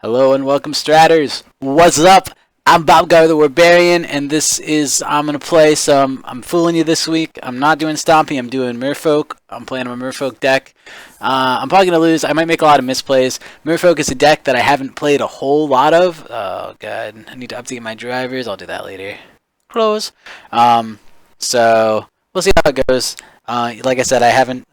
Hello and welcome, Stratters. What's up? I'm Bobgar the Warbarian, and this is I'm gonna play some. I'm fooling you this week. I'm not doing Stompy. I'm doing Merfolk. I'm playing on a Merfolk deck. I'm probably gonna lose. I might make a lot of misplays. Merfolk is a deck that I haven't played a whole lot of. Oh god, I need to update my drivers. I'll do that later. Close. So we'll see how it goes. Like I said,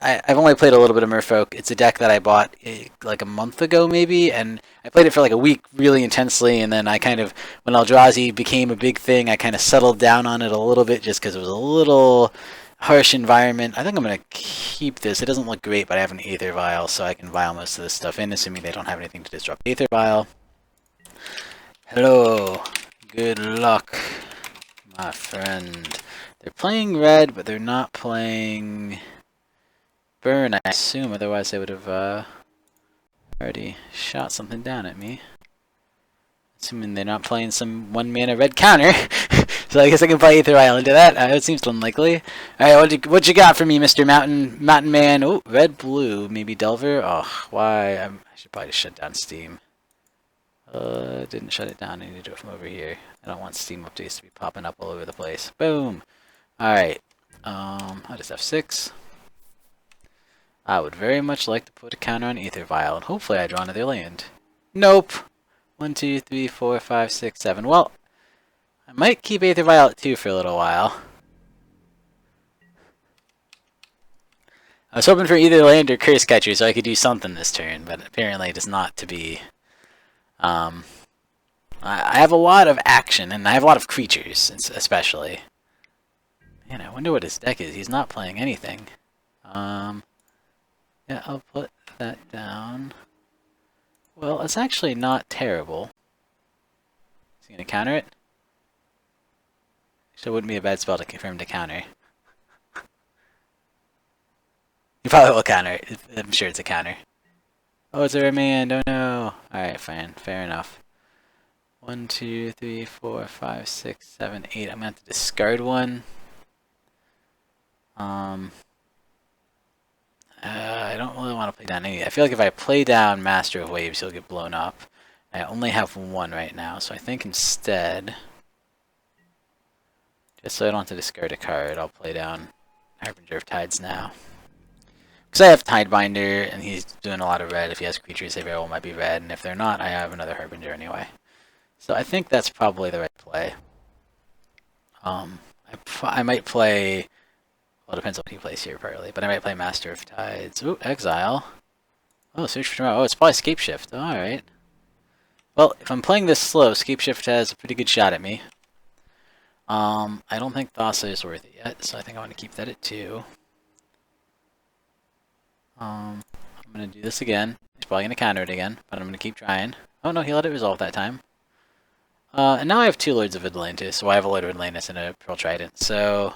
I've only played a little bit of Merfolk. It's a deck that I bought like a month ago, maybe, and I played it for like a week really intensely, and then I kind of, when Eldrazi became a big thing, I kind of settled down on it a little bit just because it was a little harsh environment. I think I'm going to keep this. It doesn't look great, but I have an Æther Vial, so I can vial most of this stuff in, assuming they don't have anything to disrupt Æther Vial. Hello. Good luck, my friend. They're playing red, but they're not playing burn, I assume. Otherwise, they would have already shot something down at me. Assuming they're not playing some 1-mana red counter. So I guess I can play Æther Vial into that. It seems unlikely. Alright, what you got for me, Mr. Mountain Man? Oh, red-blue. Maybe Delver? Oh, why? I should probably just shut down Steam. Didn't shut it down. I need to do it from over here. I don't want Steam updates to be popping up all over the place. Boom! Alright, how does F6? I would very much like to put a counter on Æther Vial, and hopefully I draw another land. Nope! 1, 2, 3, 4, 5, 6, 7. Well, I might keep Æther Vial at 2 for a little while. I was hoping for either land or Cursecatcher so I could do something this turn, but apparently it is not to be. I have a lot of action, and I have a lot of creatures, especially. Man, I wonder what his deck is. He's not playing anything. Yeah, I'll put that down. Well, it's actually not terrible. Is he going to counter it? So it wouldn't be a bad spell for him to counter. He probably will counter it. I'm sure it's a counter. Oh, it's a remand. Oh no. Alright, fine. Fair enough. 1, 2, 3, 4, 5, 6, 7, 8. I'm going to have to discard one. I don't really want to play down any. I feel like if I play down Master of Waves, he'll get blown up. I only have one right now, so I think instead, just so I don't have to discard a card, I'll play down Harbinger of Tides now. Because I have Tidebinder, and he's doing a lot of red. If he has creatures, they very well might be red, and if they're not, I have another Harbinger anyway. So I think that's probably the right play. I might play. Well, it depends on what he plays here, partly. But I might play Master of Tides. Ooh, Exile. Oh, Search for Tomorrow. Oh, it's probably Scapeshift. Alright. Well, if I'm playing this slow, Scapeshift has a pretty good shot at me. I don't think Thassa is worth it yet, so I think I want to keep that at 2. I'm going to do this again. He's probably going to counter it again, but I'm going to keep trying. Oh no, he let it resolve that time. And now I have 2 Lords of Atlantis, so I have a Lord of Atlantis and a Pearl Trident, so...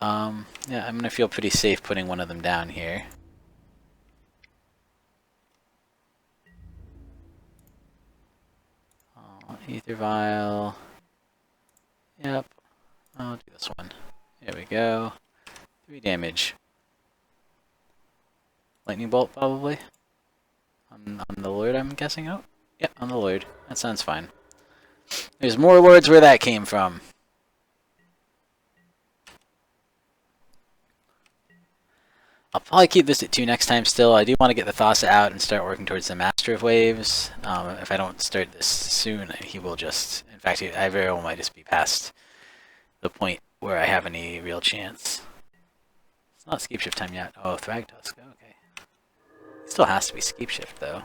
yeah, I'm going to feel pretty safe putting one of them down here. Æther Vial. Yep. I'll do this one. There we go. 3 damage. Lightning Bolt, probably. On the Lord, I'm guessing. Oh, yep, on the Lord. That sounds fine. There's more Lords where that came from. I'll probably keep this at 2 next time still. I do want to get the Thassa out and start working towards the Master of Waves. If I don't start this soon, he will just... In fact, I very well might just be past the point where I have any real chance. It's not Scapeshift time yet. Oh, Thragtusk. Okay. It still has to be Scapeshift, though.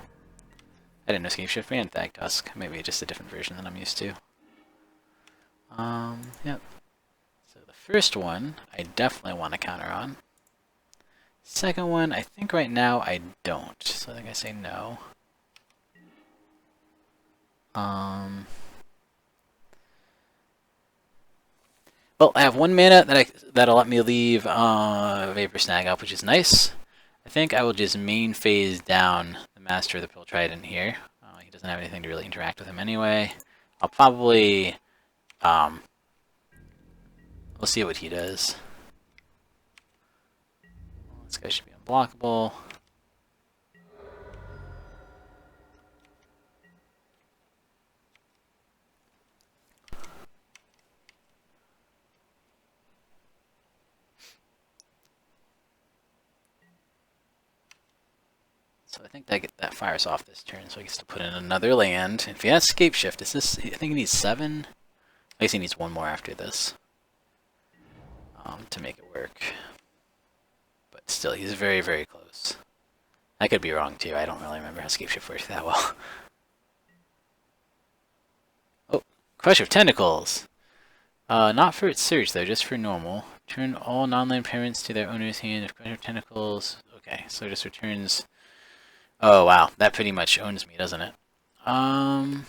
I didn't know Scapeshift ran Thragtusk. Maybe just a different version than I'm used to. Yep. So the first one, I definitely want to counter on. Second one, I think right now I don't, so I think I say no. Well, I have 1 mana that'll let me leave Vapor Snag up, which is nice. I think I will just main phase down the Master of the Pearl Trident here. He doesn't have anything to really interact with him anyway. I'll probably... we'll see what he does. This guy should be unblockable. So I think that fires off this turn, so he gets to put in another land. If he has Scapeshift, is this? I think he needs 7. I guess he needs 1 more after this to make it work. But still, he's very, very close. I could be wrong too. I don't really remember how Scapeshift works that well. Oh, Crush of Tentacles. Not for its search though, just for normal. Return all non-land permanents to their owner's hand if Crush of Tentacles. Okay, so it just returns. Oh wow, that pretty much owns me, doesn't it? I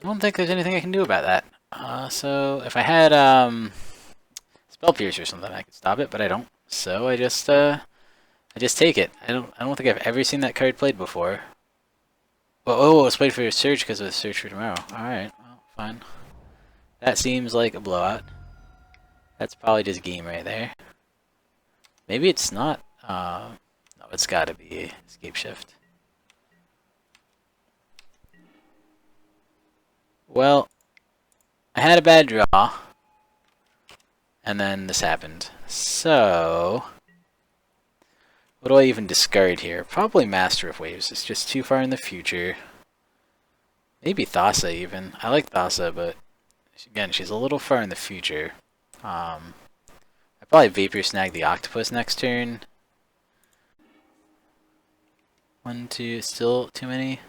don't think there's anything I can do about that. So if I had Spell Pierce or something, I could stop it, but I don't. So I just take it. I don't think I've ever seen that card played before. Well, oh, it's played for a search because of the search for tomorrow. Alright, well, fine. That seems like a blowout. That's probably just game right there. Maybe it's not. No, it's gotta be Scapeshift. Well, I had a bad draw. And then this happened. So what do I even discard here? Probably Master of Waves. It's just too far in the future. Maybe Thassa even. I like Thassa, but again, she's a little far in the future. I probably Vapor Snag the Octopus next turn. 1, 2, still too many.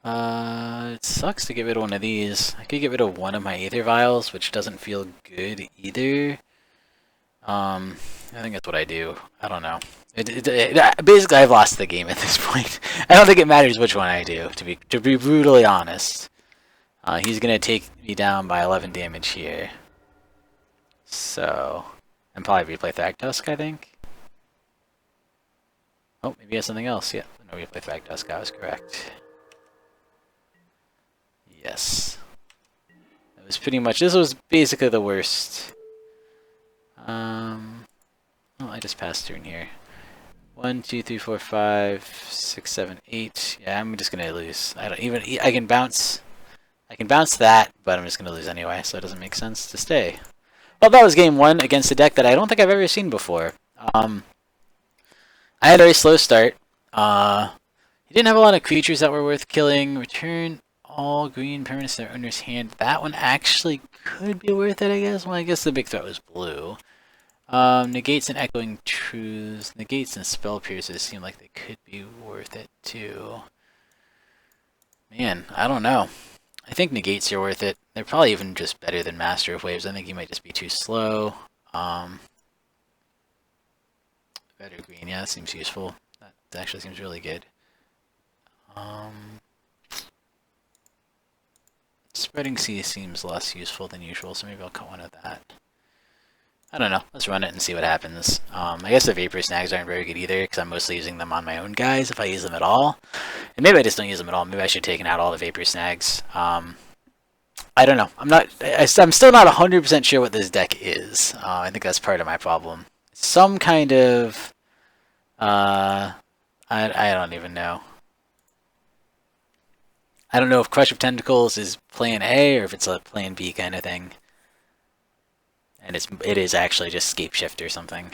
It sucks to get rid of one of these. I could get rid of one of my Æther Vials, which doesn't feel good either. I think that's what I do. I don't know. Basically, I've lost the game at this point. I don't think it matters which one I do, to be brutally honest. He's gonna take me down by 11 damage here. So, and probably replay Thragtusk, I think. Oh, maybe he has something else. Yeah, no replay Thragtusk. I was correct. Yes. That was pretty much. This was basically the worst. Oh, I just passed turn here. 1, 2, 3, 4, 5, 6, 7, 8. Yeah, I'm just gonna lose. I don't even. I can bounce. I can bounce that, but I'm just gonna lose anyway, so it doesn't make sense to stay. Well, that was game 1 against a deck that I don't think I've ever seen before. I had a very slow start. He didn't have a lot of creatures that were worth killing. Return all green permanents to their owner's hand. That one actually could be worth it, I guess. Well, I guess the big threat was blue. Negates and Echoing Truths. Negates and Spell Pierces seem like they could be worth it too. Man, I don't know. I think Negates are worth it. They're probably even just better than Master of Waves. I think he might just be too slow. Better green, yeah, that seems useful. That actually seems really good. Spreading Sea seems less useful than usual, so maybe I'll cut one of that. I don't know. Let's run it and see what happens. I guess the Vapor Snags aren't very good either, because I'm mostly using them on my own guys, if I use them at all. And maybe I just don't use them at all. Maybe I should have taken out all the Vapor Snags. I don't know. I'm still not 100% sure what this deck is. I think that's part of my problem. Some kind of... I don't even know. I don't know if Crush of Tentacles is plan A or if it's a plan B kind of thing. And it is actually just Scapeshift or something.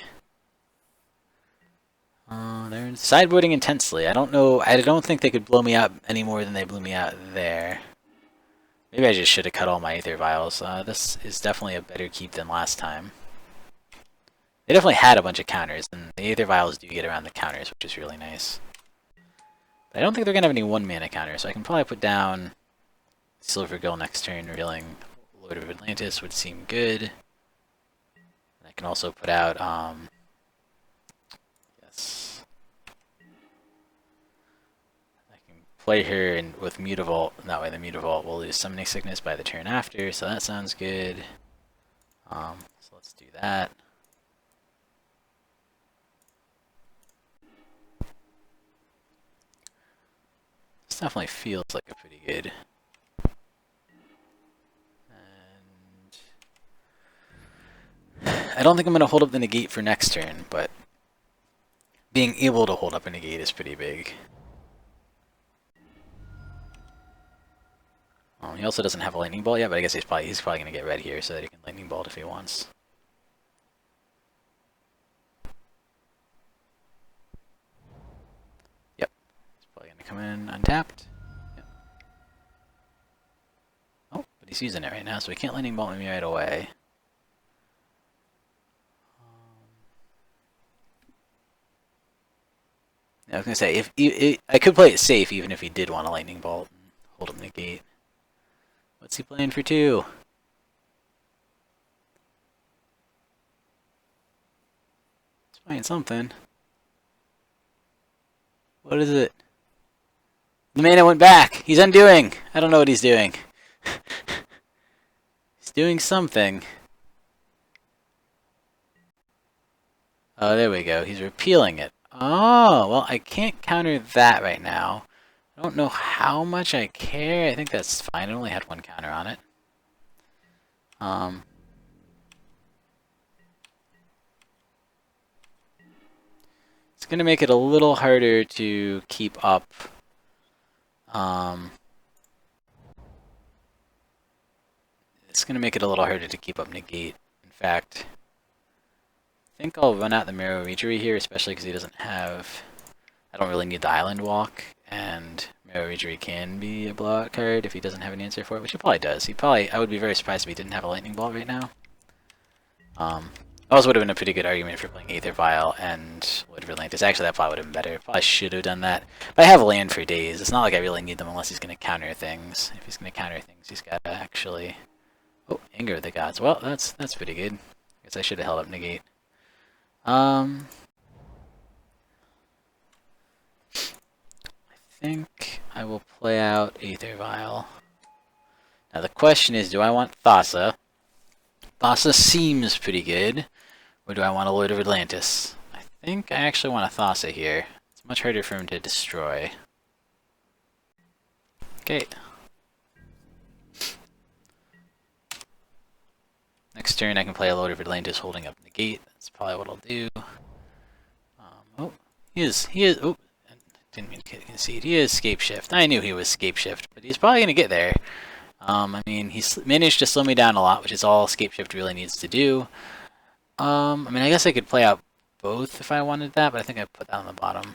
They're sideboarding intensely. I don't know. I don't think they could blow me out any more than they blew me out there. Maybe I just should have cut all my Æther Vials. This is definitely a better keep than last time. They definitely had a bunch of counters, and the Æther Vials do get around the counters, which is really nice. But I don't think they're going to have any 1-mana counters, so I can probably put down Silvergill next turn, revealing Lord of Atlantis would seem good. I can also put out, yes. I can play her with Mutavault, and that way the Mutavault will lose Summoning Sickness by the turn after, so that sounds good. So let's do that. This definitely feels like a pretty good. I don't think I'm going to hold up the Negate for next turn, but being able to hold up a Negate is pretty big. He also doesn't have a Lightning Bolt yet, but I guess he's probably going to get red here so that he can Lightning Bolt if he wants. Yep. come in untapped. Yep. Oh, but he's using it right now, so he can't lightning bolt me right away. I was gonna say I could play it safe even if he did want a lightning bolt and hold him negate. What's he playing for 2? He's playing something. What is it? The mana went back. He's undoing. I don't know what he's doing. He's doing something. Oh, there we go. He's repealing it. Oh, well, I can't counter that right now. I don't know how much I care. I think that's fine. I only had 1 counter on it. It's going to make it a little harder to keep up. It's going to make it a little harder to keep up Negate. In fact, I think I'll run out the Merrow Reejerey here, especially because he doesn't have... I don't really need the Island Walk, and Merrow Reejerey can be a blowout card if he doesn't have an answer for it, which he probably does. I would be very surprised if he didn't have a Lightning Bolt right now. Also would have been a pretty good argument for playing Æther Vial and Lord of Atlantis. Actually, that probably would have been better. Probably should have done that. But I have land for days. It's not like I really need them unless he's going to counter things. If he's going to counter things, he's got to actually... Oh, Anger of the Gods. Well, that's pretty good. I guess I should have held up Negate. I think I will play out Æther Vial. Now the question is, do I want Thassa? Thassa seems pretty good. Or do I want a Lord of Atlantis? I think I actually want a Thassa here. It's much harder for him to destroy. Okay. Next turn I can play a Lord of Atlantis holding up Negate. That's probably what I'll do. Oh, he is, oh, didn't mean to concede. He is Scapeshift. I knew he was Scapeshift, but he's probably going to get there. I mean, he's managed to slow me down a lot, which is all Scapeshift really needs to do. I mean, I guess I could play out both if I wanted that, but I think I put that on the bottom.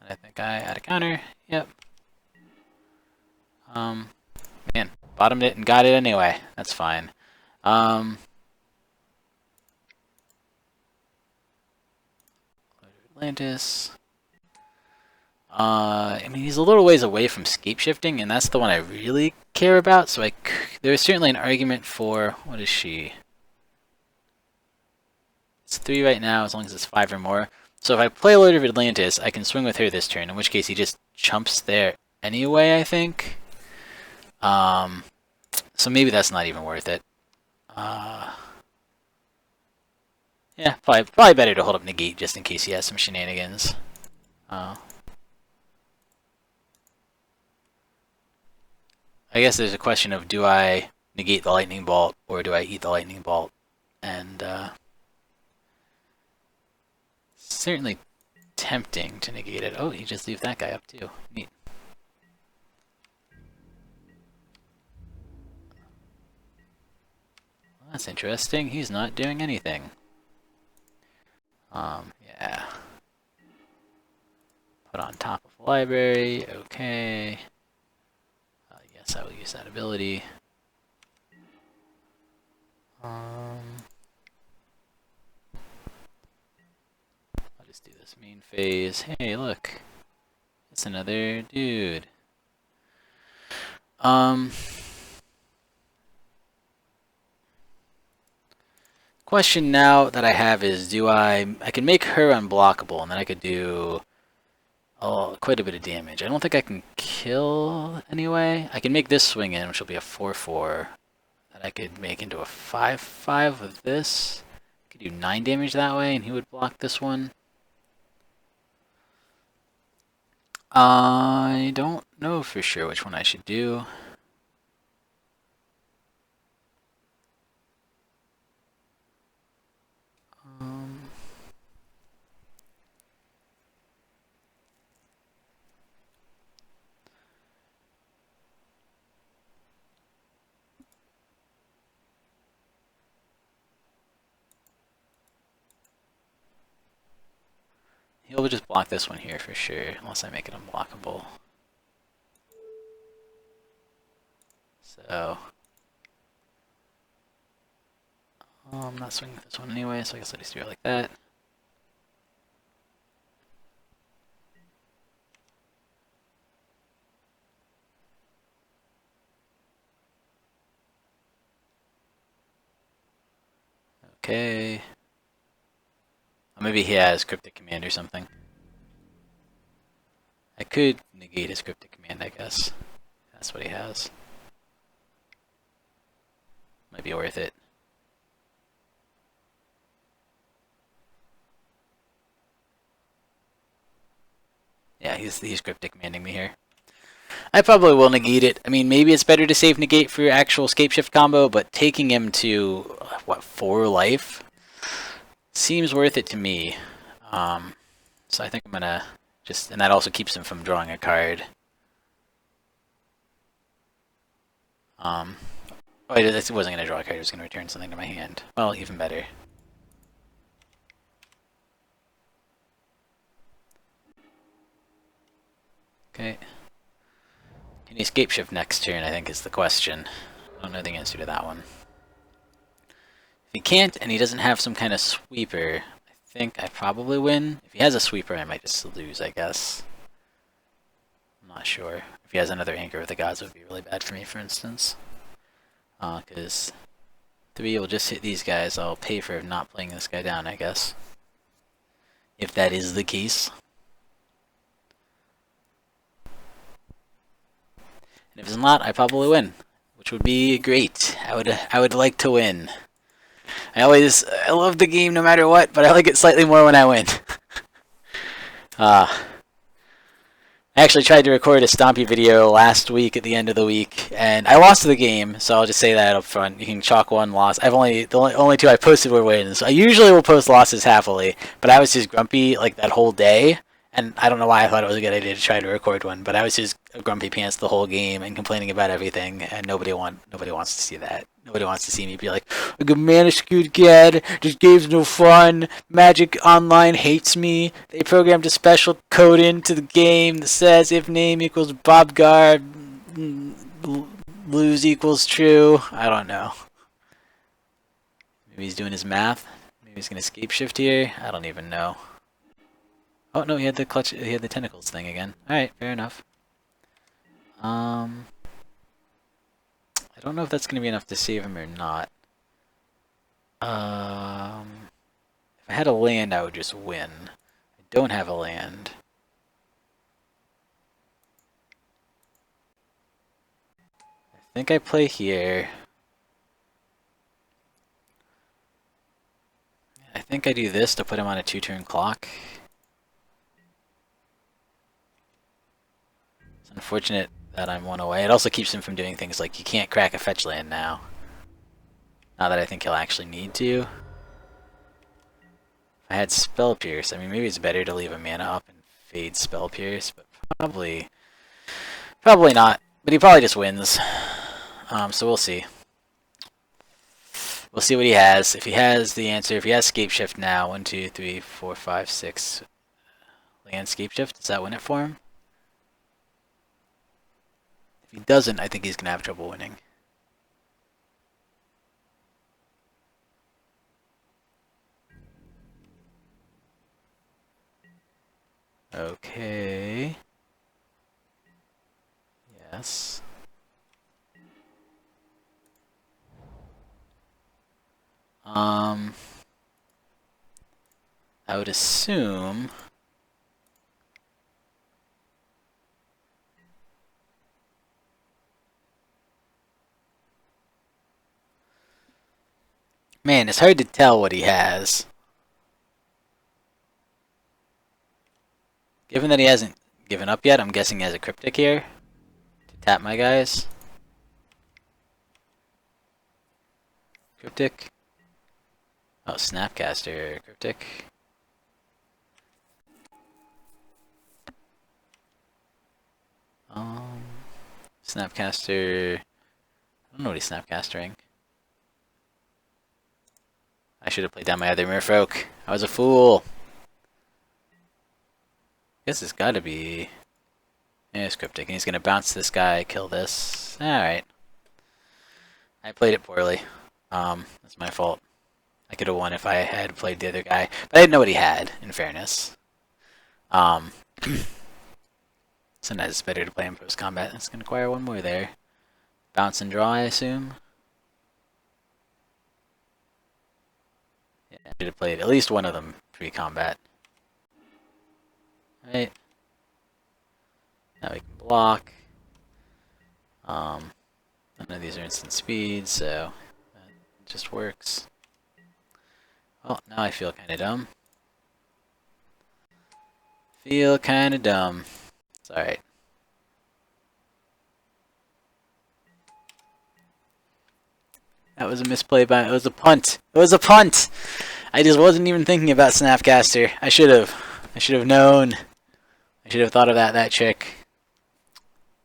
And I think I add a counter. Yep. Man, bottomed it and got it anyway. That's fine. Atlantis. I mean, he's a little ways away from Scapeshifting, and that's the one I really care about, so there's certainly an argument for... What is she? It's 3 right now, as long as it's 5 or more. So if I play Lord of Atlantis, I can swing with her this turn, in which case he just chumps there anyway, I think. So maybe that's not even worth it. Yeah, probably better to hold up Negate just in case he has some shenanigans. I guess there's a question of, do I negate the Lightning Bolt or do I eat the Lightning Bolt? And certainly tempting to negate it. Oh, he just leaves that guy up too. Neat. Well, that's interesting. He's not doing anything. Yeah. Put on top of library. Okay. Yes, I will use that ability. I'll just do this main phase. Hey, look. It's another dude. Question now that I have is, do I can make her unblockable, and then I could do quite a bit of damage. I don't think I can kill anyway. I can make this swing in, which will be a 4/4 that I could make into a 5/5 with this. I could do 9 damage that way, and he would block this one. I don't know for sure which one I should do. He'll just block this one here for sure, unless I make it unblockable. So I'm not swinging with this one anyway, so I guess I just do it like that. Okay. Or maybe he has Cryptic Command or something. I could negate his Cryptic Command, I guess. That's what he has. Might be worth it. Yeah, he's Cryptic Commanding me here. I probably will negate it. I mean, maybe it's better to save negate for your actual Scapeshift combo, but taking him to, what, 4 life? Seems worth it to me. So I think I'm gonna just, and that also keeps him from drawing a card. Oh, I wasn't gonna draw a card, I was gonna return something to my hand. Well, even better. Okay. Can he Scapeshift next turn, I think is the question. I don't know the answer to that one. If he can't, and he doesn't have some kind of sweeper, I think I probably win. If he has a sweeper, I might just lose, I guess. I'm not sure. If he has another Anchor of the Gods, it would be really bad for me, for instance. Because 3 will just hit these guys. I'll pay for not playing this guy down, I guess. If that is the case. And if it's not, I probably win, which would be great. I would like to win. I love the game no matter what, but I like it slightly more when I win. I actually tried to record a Stompy video last week at the end of the week, and I lost the game, so I'll just say that up front. You can chalk 1 loss. The only 2 I posted were wins. I usually will post losses happily, but I was just grumpy like that whole day. And I don't know why I thought it was a good idea to try to record one, but I was just grumpy pants the whole game and complaining about everything, and nobody wants to see that. Nobody wants to see me be like, a mana skewed kid, this game's no fun, Magic Online hates me, they programmed a special code into the game that says if name equals Bobgar, lose equals true. I don't know. Maybe he's doing his math. Maybe he's gonna Scapeshift here. I don't even know. Oh no, he had the clutch. He had the tentacles thing again. All right, fair enough. I don't know if that's gonna be enough to save him or not. If I had a land, I would just win. I don't have a land. I think I play here. I think I do this to put him on a 2-turn clock. Unfortunate that I'm 1 away. It also keeps him from doing things like you can't crack a fetch land now. Not that I think he'll actually need to. If I had Spell Pierce, I mean maybe it's better to leave a mana up and fade Spell Pierce, but probably not. But he probably just wins. So we'll see. We'll see what he has. If he has the answer, if he has Scapeshift now, 1, 2, 3, 4, 5, 6 land Scapeshift, does that win it for him? If he doesn't, I think he's going to have trouble winning. Okay. Yes. I would assume man, it's hard to tell what he has. Given that he hasn't given up yet, I'm guessing he has a Cryptic here to tap my guys. Cryptic. Oh, Snapcaster, Cryptic. Snapcaster. I don't know what he's Snapcastering. I should have played down my other Merfolk. I was a fool. guess it's gotta be... Yeah, it's cryptic, and he's gonna bounce this guy, kill this. Alright. I played it poorly. That's my fault. I could have won if I had played the other guy, but I didn't know what he had, in fairness. Sometimes it's better to play him post-combat. It's gonna acquire one more there. Bounce and draw, I assume. Yeah, I should have played at least one of them pre-combat. Right. Now we can block. None of these are instant speed, so it just works. Oh, now I feel kind of dumb. Feel kind of dumb. It's alright. That was a misplay by... It was a punt. It was a punt! I just wasn't even thinking about Snapcaster. I should have. I should have known. I should have thought of that trick.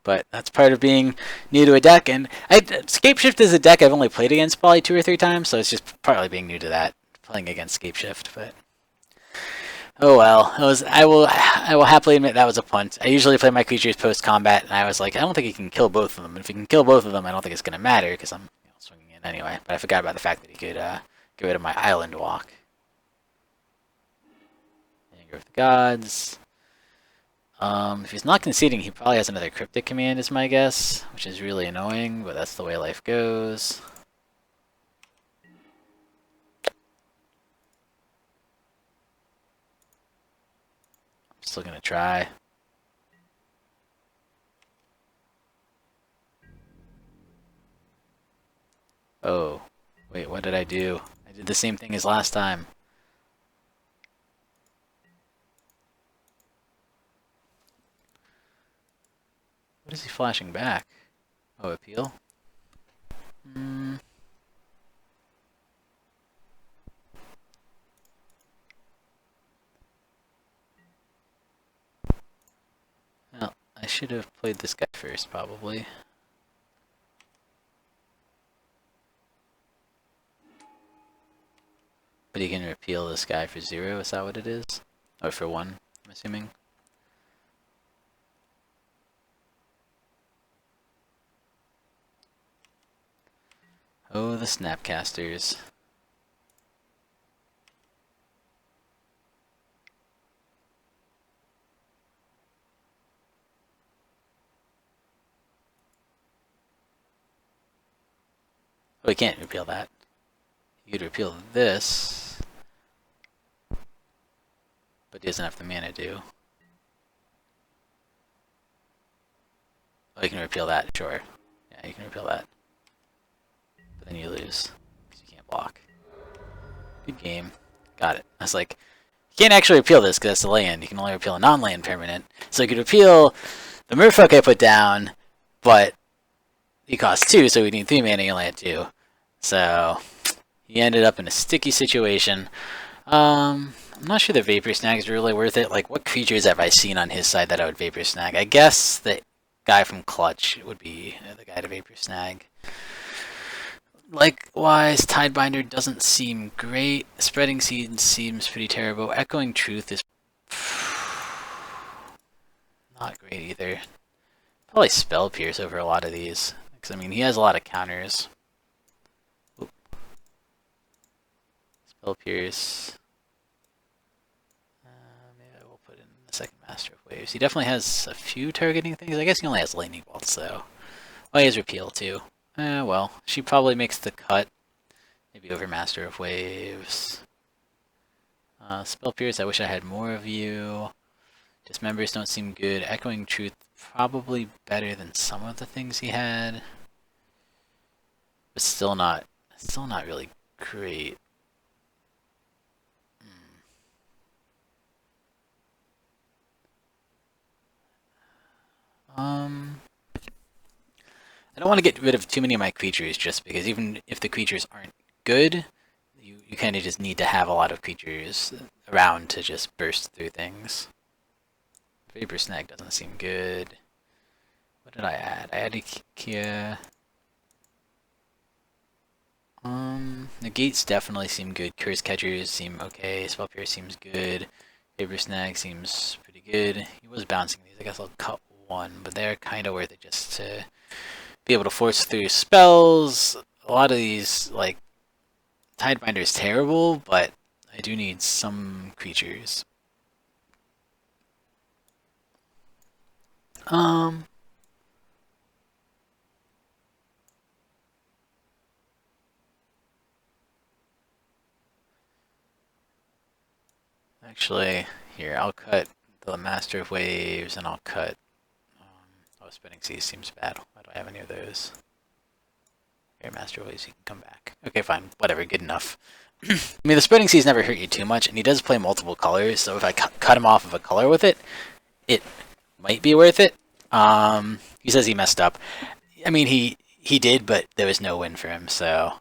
But that's part of being new to a deck. And Scapeshift is a deck I've only played against probably 2 or 3 times, so it's just partly being new to that. Playing against Scapeshift, but... Oh well. I will happily admit that was a punt. I usually play my creatures post-combat, and I was like, I don't think he can kill both of them. And if he can kill both of them, I don't think it's going to matter, because I'm swinging in anyway. But I forgot about the fact that he could get rid of my island walk. Anger of the Gods. If he's not conceding, he probably has another Cryptic Command, is my guess, which is really annoying, but that's the way life goes. I'm still gonna try. Oh, wait, what did I do? I did the same thing as last time. What is he flashing back? Oh, appeal? Well, I should have played this guy first, probably. But he can repeal this guy for 0, is that what it is? Or for 1, I'm assuming. Oh, the Snapcasters. Oh, he can't repeal that. He could repeal this, but he doesn't have the mana to. Oh, he can repeal that, sure. Yeah, you can repeal that. But then you lose, because you can't block. Good game. Got it. I was like, you can't actually repeal this, because that's a land. You can only repeal a non-land permanent. So you could repeal the Merfolk I put down, but he costs 2, so we need 3 mana, you only had 2. So... he ended up in a sticky situation. I'm not sure the Vapor Snag is really worth it. Like, what creatures have I seen on his side that I would Vapor Snag? I guess the guy from Clutch would be the guy to Vapor Snag. Likewise, Tidebinder doesn't seem great. Spreading Seeds seems pretty terrible. Echoing Truth is not great either. Probably Spell Pierce over a lot of these. Because, I mean, he has a lot of counters. Spell Pierce. Maybe I will put in the second Master of Waves. He definitely has a few targeting things. I guess he only has Lightning Bolts, though. Oh, he has Repeal, too. Well, she probably makes the cut. Maybe over Master of Waves. Spell Pierce, I wish I had more of you. Dismembers don't seem good. Echoing Truth, probably better than some of the things he had. But still not really great. I don't want to get rid of too many of my creatures just because even if the creatures aren't good, you kind of just need to have a lot of creatures around to just burst through things. Vapor Snag doesn't seem good. What did I add? I added Kia. Negates definitely seem good. Cursecatchers seem okay. Spell Pierce seems good. Vapor Snag seems pretty good. He was bouncing these. I guess I'll cut one, but they're kind of worth it just to be able to force through spells. A lot of these, like, Tidebinder is terrible, but I do need some creatures. Actually, here, I'll cut the Master of Waves, and I'll cut... oh, Spinning Seas seems bad. Why do I have any of those? Here, Master of Waves, you can come back. Okay, fine. Whatever, good enough. I mean, the Spreading Seas never hurt you too much, and he does play multiple colors, so if I cut him off of a color with it, it might be worth it. He says he messed up. I mean, he did, but there was no win for him, so...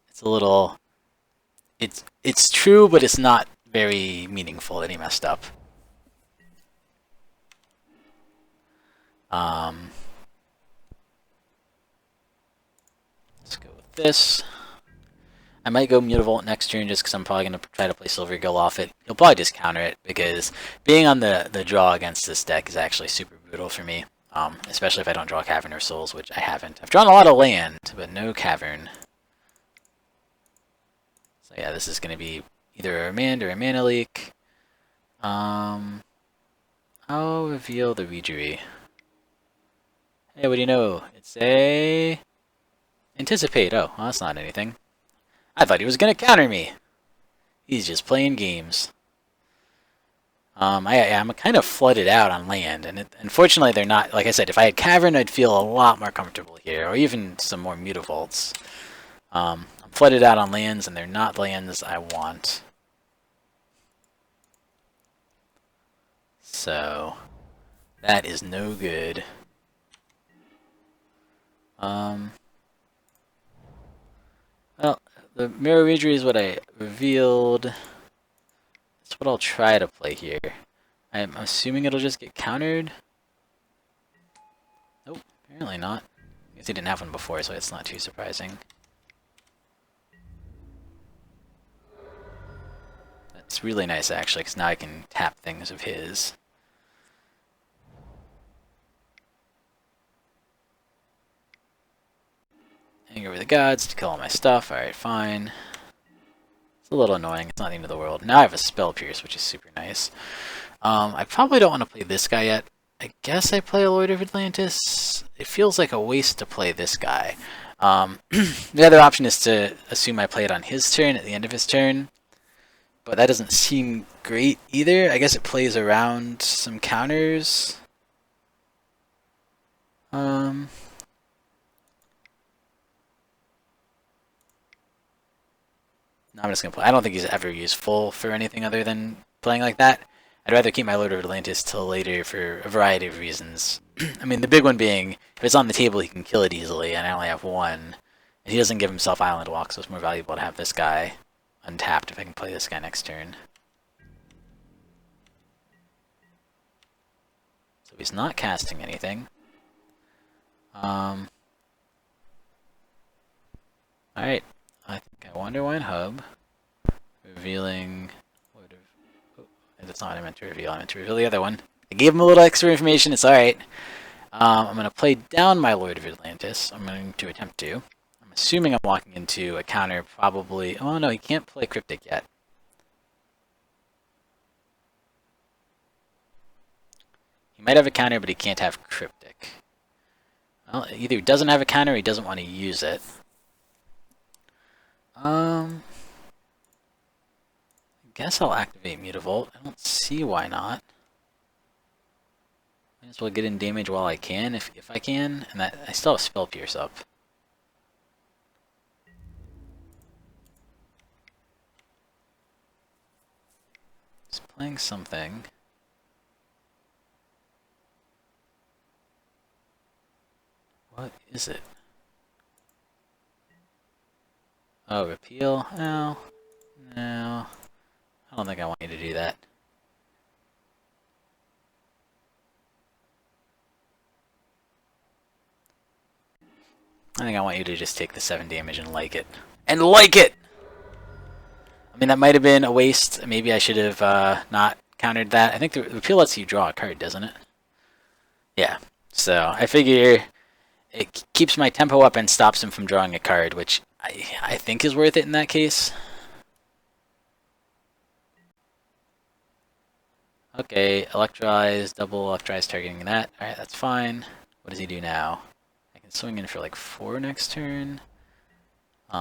It's a little... It's true, but it's not very meaningful that he messed up. Let's go with this. I might go Mutavault next turn just because I'm probably going to try to play Silvergill off it. He'll probably just counter it because being on the draw against this deck is actually super brutal for me. Especially if I don't draw Cavern of Souls, which I haven't. I've drawn a lot of land, but no Cavern. So yeah, this is going to be either a Remand or a Mana Leak. I'll reveal the Reejerey. Hey, what do you know? It's a... Anticipate. Oh, well, that's not anything. I thought he was going to counter me. He's just playing games. I'm kind of flooded out on land, and unfortunately they're not... Like I said, if I had Cavern, I'd feel a lot more comfortable here, or even some more Mutavaults. I'm flooded out on lands, and they're not lands I want. So, that is no good. Well, the Merrow Reejerey is what I revealed. That's what I'll try to play here. I'm assuming it'll just get countered. Nope, apparently not. I guess he didn't have one before, so it's not too surprising. That's really nice, actually, because now I can tap things of his. Hang over the gods to kill all my stuff. Alright, fine. It's a little annoying. It's not the end of the world. Now I have a Spell Pierce, which is super nice. I probably don't want to play this guy yet. I guess I play a Lord of Atlantis. It feels like a waste to play this guy. The other option is to assume I play it on his turn at the end of his turn. But that doesn't seem great either. I guess it plays around some counters. No, I'm just going to play. I don't think he's ever useful for anything other than playing like that. I'd rather keep my Lord of Atlantis till later for a variety of reasons. I mean, the big one being, if it's on the table, he can kill it easily, and I only have one. And he doesn't give himself Island Walk, so it's more valuable to have this guy untapped if I can play this guy next turn. So he's not casting anything. Alright. I think I Wanderwine Hub. Revealing... Oh, that's not what I meant to reveal. I meant to reveal the other one. I gave him a little extra information. It's alright. I'm going to play down my Lord of Atlantis. I'm going to attempt to. I'm assuming I'm walking into a counter probably... Oh no, he can't play Cryptic yet. He might have a counter, but he can't have Cryptic. Well, either he doesn't have a counter or he doesn't want to use it. I guess I'll activate Mutavault. I don't see why not. Might as well get in damage while I can, if I can. And that I still have Spell Pierce up. Just playing something. What is it? Oh, repeal? No. No. I don't think I want you to do that. I think I want you to just take the 7 damage and like it. And like it! I mean, that might have been a waste. Maybe I should have not countered that. I think the repeal lets you draw a card, doesn't it? Yeah. So I figure it keeps my tempo up and stops him from drawing a card, which I think is worth it in that case. Okay, Electrise, double Electrise targeting that. Alright, that's fine. What does he do now? I can swing in for like 4 next turn. He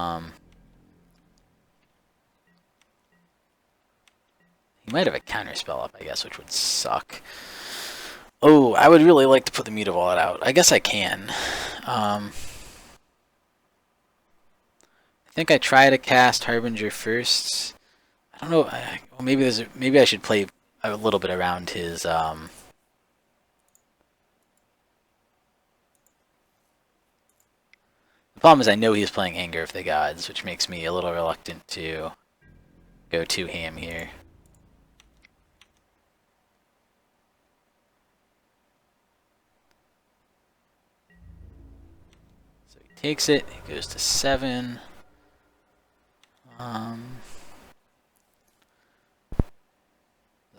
might have a counter spell up, I guess, which would suck. Oh, I would really like to put the Mutavault out. I guess I can. I think I try to cast Harbinger first. I don't know. Well, maybe I should play a little bit around his. The problem is I know he's playing Anger of the Gods, which makes me a little reluctant to go too ham here. So he takes it. He goes to 7.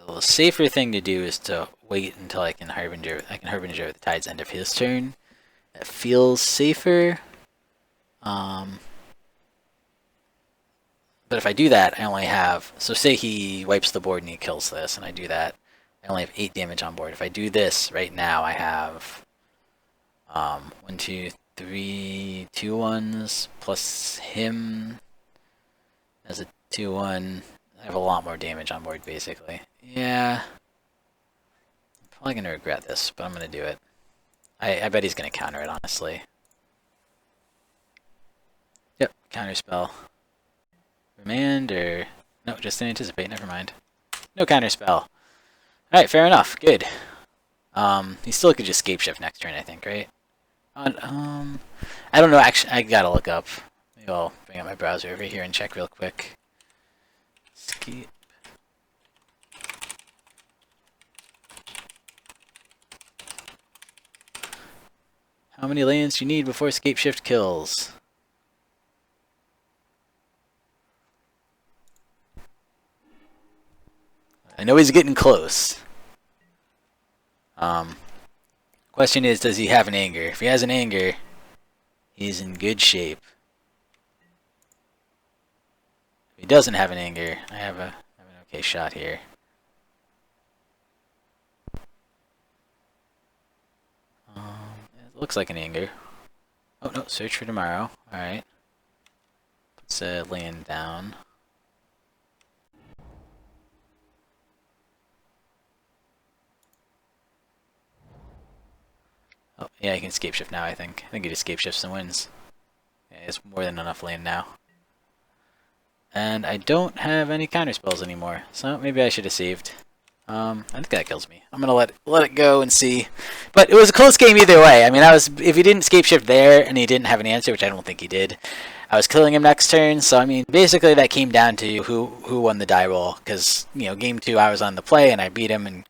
The safer thing to do is to wait until I can Harbinger the Tide's End of his turn. That feels safer. But if I do that, I only have... So say he wipes the board and he kills this, and I do that. I only have 8 damage on board. If I do this right now, I have 1, 2, 3, 2 1s plus him as a 2-1. I have a lot more damage on board, basically. Yeah. I'm probably going to regret this, but I'm going to do it. I bet he's going to counter it, honestly. Yep, counter spell. Remand, or... No, just anticipate, never mind. No counter spell. Alright, fair enough, good. He still could just Scapeshift next turn, I think, right? I don't know, actually, I gotta look up. Maybe I'll bring up my browser over here and check real quick. Scape. How many lands do you need before Scapeshift kills? I know he's getting close. Question is, does he have an Anger? If he has an Anger, he's in good shape. If he doesn't have an Anger, I have an okay shot here. It looks like an Anger. Oh no, search for tomorrow. Alright. Puts a land down. Oh, yeah, he can Scapeshift now, I think. I think he just Scapeshifts and wins. Yeah, he has more than enough land now. And I don't have any counter spells anymore, so maybe I should have saved. I think that kills me. I'm gonna let it go and see. But it was a close game either way. I mean, if he didn't Scapeshift there and he didn't have an answer, which I don't think he did, I was killing him next turn. So I mean, basically that came down to who won the die roll, because you know, game 2 I was on the play and I beat him, and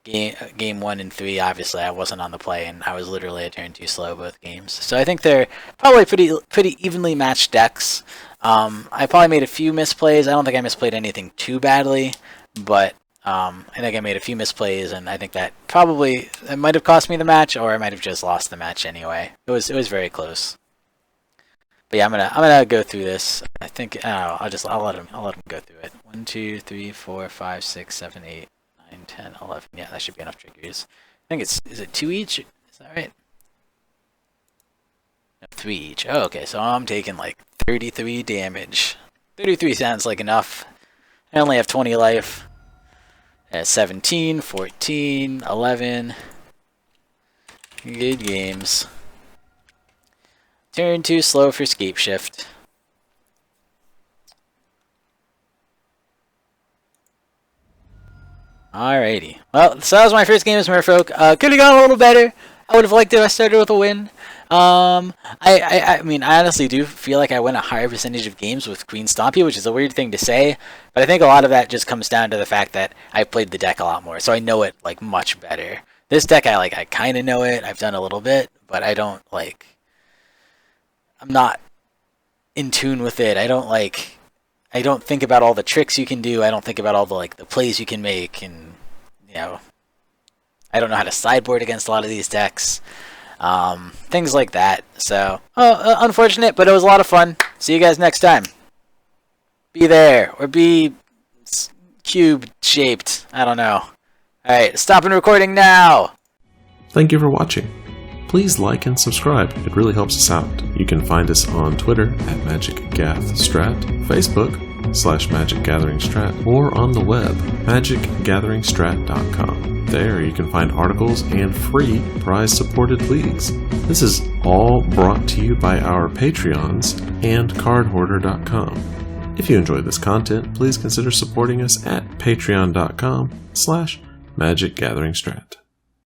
game 1 and 3 obviously I wasn't on the play and I was literally a turn too slow both games. So I think they're probably pretty evenly matched decks. I probably made a few misplays. I don't think I misplayed anything too badly, but I think I made a few misplays, and I think that it might have cost me the match, or I might have just lost the match anyway. It was very close. But yeah, I'm gonna go through this. I think I'll let him go through it. 1, 2, 3, 4, 5, 6, 7, 8, 9, 10, 11. Yeah, that should be enough triggers. I think is it 2 each? Is that right? No, 3 each. Oh, okay. So I'm taking like 33 damage. 33 sounds like enough. I only have 20 life. 17, 14, 11. Good games. Turn 2 slow for Scapeshift. Alrighty. Well, so that was my first game as Merfolk. Could have gone a little better. I would have liked it if I started with a win. I mean, I honestly do feel like I win a higher percentage of games with Queen Stompy, which is a weird thing to say, but I think a lot of that just comes down to the fact that I played the deck a lot more, so I know it like much better. This deck, I kind of know it. I've done a little bit, but I don't I'm not in tune with it. I don't I don't think about all the tricks you can do. I don't think about all the the plays you can make, and I don't know how to sideboard against a lot of these decks. Things like that. So, unfortunate, but it was a lot of fun. See you guys next time. Be there, or be cube-shaped. I don't know. Alright, stopping recording now! Thank you for watching. Please like and subscribe, it really helps us out. You can find us on Twitter at MagicGathStrat, Facebook /MagicGatheringStrat, or on the web, magicgatheringstrat.com. There you can find articles and free prize-supported leagues. This is all brought to you by our Patreons and cardhoarder.com. If you enjoyed this content, please consider supporting us at patreon.com/MagicGatheringStrat.